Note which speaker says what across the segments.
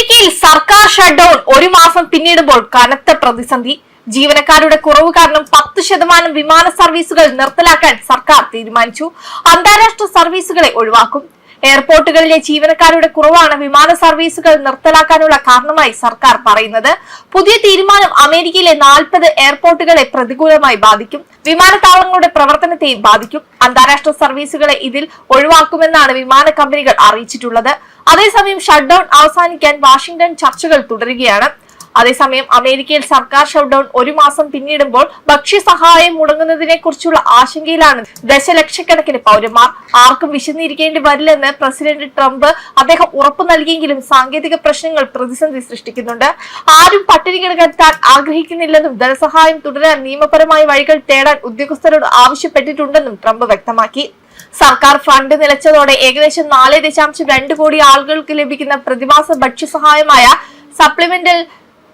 Speaker 1: അമേരിക്കയിൽ സർക്കാർ ഷട്ട്ഡൌൺ ഒരു മാസം പിന്നിടുമ്പോൾ കനത്ത പ്രതിസന്ധി. ജീവനക്കാരുടെ കുറവ് കാരണം 10% വിമാന സർവീസുകൾ നിർത്തലാക്കാൻ സർക്കാർ തീരുമാനിച്ചു. അന്താരാഷ്ട്ര സർവീസുകളെ ഒഴിവാക്കും. എയർപോർട്ടുകളിലെ ജീവനക്കാരുടെ കുറവാണ് വിമാന സർവീസുകൾ നിർത്തലാക്കാനുള്ള കാരണമായി സർക്കാർ പറയുന്നത്. പുതിയ തീരുമാനം അമേരിക്കയിലെ 40 എയർപോർട്ടുകളെ പ്രതികൂലമായി ബാധിക്കും. വിമാനത്താവളങ്ങളുടെ പ്രവർത്തനത്തെയും ബാധിക്കും. അന്താരാഷ്ട്ര സർവീസുകളെ ഇതിൽ ഒഴിവാക്കുമെന്നാണ് വിമാന കമ്പനികൾ അറിയിച്ചിട്ടുള്ളത്. അതേസമയം ഷട്ട്ഡൌൺ അവസാനിക്കാൻ വാഷിംഗ്ടൺ ചർച്ചകൾ തുടരുകയാണ്. അതേസമയം അമേരിക്കയിൽ സർക്കാർ ഷട്ട്ഡൌൺ ഒരു മാസം പിന്നിടുമ്പോൾ ഭക്ഷ്യസഹായം മുടങ്ങുന്നതിനെ കുറിച്ചുള്ള ആശങ്കയിലാണ് ദശലക്ഷക്കണക്കിന് പൗരന്മാർ. ആർക്കും വിശന്നിരിക്കേണ്ടി വരില്ലെന്ന് പ്രസിഡന്റ് ട്രംപ് അദ്ദേഹം ഉറപ്പു നൽകിയെങ്കിലും സാങ്കേതിക പ്രശ്നങ്ങൾ പ്രതിസന്ധി സൃഷ്ടിക്കുന്നുണ്ട്. ആരും പട്ടിണി കിടക്കാൻ ആഗ്രഹിക്കുന്നില്ലെന്നും ധനസഹായം തുടരാൻ നിയമപരമായ വഴികൾ തേടാൻ ഉദ്യോഗസ്ഥരോട് ആവശ്യപ്പെട്ടിട്ടുണ്ടെന്നും ട്രംപ് വ്യക്തമാക്കി. സർക്കാർ ഫണ്ട് നിലച്ചതോടെ ഏകദേശം 4.2 കോടി ആളുകൾക്ക് ലഭിക്കുന്ന പ്രതിമാസ ഭക്ഷ്യസഹായമായ സപ്ലിമെന്റൽ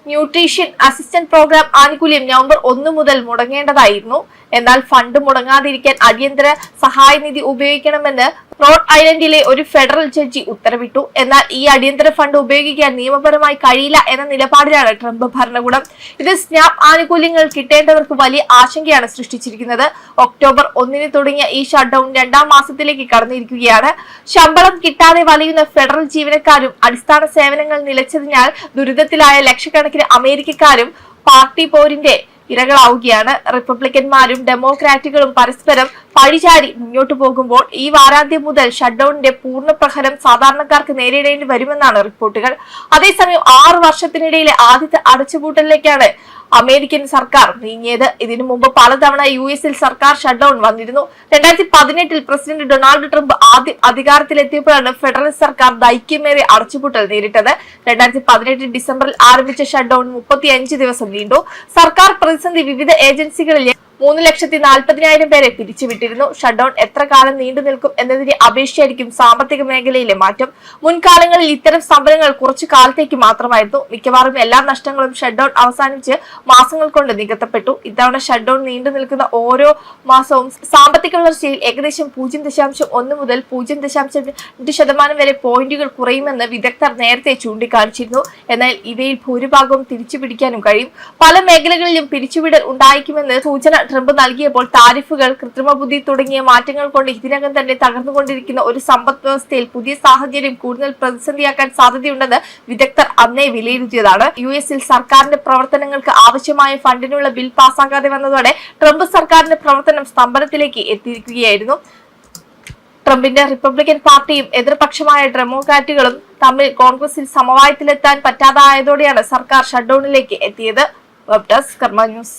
Speaker 1: ന്യൂട്രീഷൻ അസിസ്റ്റന്റ് പ്രോഗ്രാം ആനുകൂല്യം നവംബർ 1 മുതൽ മുടങ്ങേണ്ടതായിരുന്നു. എന്നാൽ ഫണ്ട് മുടങ്ങാതിരിക്കാൻ അടിയന്തര സഹായനിധി ഉപയോഗിക്കണമെന്ന് റോഡ് ഐലൻഡിലെ ഒരു ഫെഡറൽ ജഡ്ജി ഉത്തരവിട്ടു. എന്നാൽ ഈ അടിയന്തര ഫണ്ട് ഉപയോഗിക്കാൻ നിയമപരമായി കഴിയില്ല എന്ന നിലപാടിലാണ് ട്രംപ് ഭരണകൂടം. ഇത് സ്നാപ് ആനുകൂല്യങ്ങൾ കിട്ടേണ്ടവർക്ക് വലിയ ആശങ്കയാണ് സൃഷ്ടിച്ചിരിക്കുന്നത്. ഒക്ടോബർ 1 തുടങ്ങിയ ഈ ഷട്ട്ഡൌൺ 2ാം മാസത്തിലേക്ക് കടന്നിരിക്കുകയാണ്. ശമ്പളം കിട്ടാതെ വലയുന്ന ഫെഡറൽ ജീവനക്കാരും അടിസ്ഥാന സേവനങ്ങൾ നിലച്ചതിനാൽ ദുരിതത്തിലായ ലക്ഷക്കണക്കിന് അമേരിക്കക്കാരും പാർട്ടി പോരിന്റെ ഇരകളാവുകയാണ്. റിപ്പബ്ലിക്കന്മാരും ഡെമോക്രാറ്റുകളും പരസ്പരം പഴിചാരി മുന്നോട്ടു പോകുമ്പോൾ ഈ വാരാന്ത്യം മുതൽ ഷട്ട്ഡൌണിന്റെ പൂർണ്ണ പ്രഹരം സാധാരണക്കാർക്ക് നേരിടേണ്ടി വരുമെന്നാണ് റിപ്പോർട്ടുകൾ. അതേസമയം 6 വർഷത്തിനിടയിലെ ആദ്യത്തെ അടച്ചുപൂട്ടലിലേക്കാണ് അമേരിക്കൻ സർക്കാർ നീങ്ങിയത്. ഇതിനു മുമ്പ് പലതവണ US-ൽ സർക്കാർ ഷട്ട്ഡൌൺ വന്നിരുന്നു. 2018 പ്രസിഡന്റ് ഡൊണാൾഡ് ട്രംപ് ആദ്യം അധികാരത്തിലെത്തിയപ്പോഴാണ് ഫെഡറൽ സർക്കാർ ദൈർഘ്യമേറിയ അടച്ചുപൂട്ടൽ നേരിട്ടത്. 2018 ഡിസംബറിൽ ആരംഭിച്ച ഷട്ട്ഡൌൺ 35 ദിവസം നീണ്ടു. സർക്കാർ പ്രതിസന്ധി വിവിധ ഏജൻസികളിലെ 3,40,000 പേരെ പിരിച്ചുവിട്ടിരുന്നു. ഷട്ട്ഡൌൺ എത്ര കാലം നീണ്ടു നിൽക്കും എന്നതിനെ അപേക്ഷിച്ചായിരിക്കും സാമ്പത്തിക മേഖലയിലെ മാറ്റം. മുൻകാലങ്ങളിൽ ഇത്തരം സമരങ്ങൾ കുറച്ചു കാലത്തേക്ക് മാത്രമായിരുന്നു. മിക്കവാറും എല്ലാ നഷ്ടങ്ങളും ഷട്ട്ഡൌൺ അവസാനിച്ച് മാസങ്ങൾ കൊണ്ട് നികത്തപ്പെട്ടു. ഇത്തവണ ഷട്ട്ഡൌൺ നീണ്ടു നിൽക്കുന്ന ഓരോ മാസവും സാമ്പത്തിക വളർച്ചയിൽ ഏകദേശം 0.1 മുതൽ 0.2% വരെ പോയിന്റുകൾ കുറയുമെന്ന് വിദഗ്ധർ നേരത്തെ ചൂണ്ടിക്കാണിച്ചിരുന്നു. എന്നാൽ ഇവയിൽ ഭൂരിഭാഗവും തിരിച്ചുപിടിക്കാനും കഴിയും. പല മേഖലകളിലും പിരിച്ചുവിടൽ ഉണ്ടായിരിക്കുമെന്ന് സൂചന ട്രംപ് നൽകിയപ്പോൾ താരിഫുകൾ, കൃത്രിമ ബുദ്ധി തുടങ്ങിയ മാറ്റങ്ങൾ കൊണ്ട് ഇതിനകം തന്നെ തകർന്നുകൊണ്ടിരിക്കുന്ന ഒരു സമ്പദ് വ്യവസ്ഥയിൽ പുതിയ സാഹചര്യം കൂടുതൽ പ്രതിസന്ധിയാക്കാൻ സാധ്യതയുണ്ടെന്ന് വിദഗ്ധർ അന്നേ വിലയിരുത്തിയതാണ്. US-ൽ സർക്കാരിന്റെ പ്രവർത്തനങ്ങൾക്ക് ആവശ്യമായ ഫണ്ടിനുള്ള ബിൽ പാസ്സാക്കാതെ വന്നതോടെ ട്രംപ് സർക്കാരിന്റെ പ്രവർത്തനം സ്തംഭനത്തിലേക്ക് എത്തിയിരിക്കുകയായിരുന്നു. ട്രംപിന്റെ റിപ്പബ്ലിക്കൻ പാർട്ടിയും എതിർപക്ഷമായ ഡെമോക്രാറ്റുകളും തമ്മിൽ കോൺഗ്രസിൽ സമവായത്തിലെത്താൻ പറ്റാതായതോടെയാണ് സർക്കാർ ഷട്ട്ഡൌണിലേക്ക് എത്തിയത്. വെബ് ഡെസ്ക് കർമ്മ ന്യൂസ്.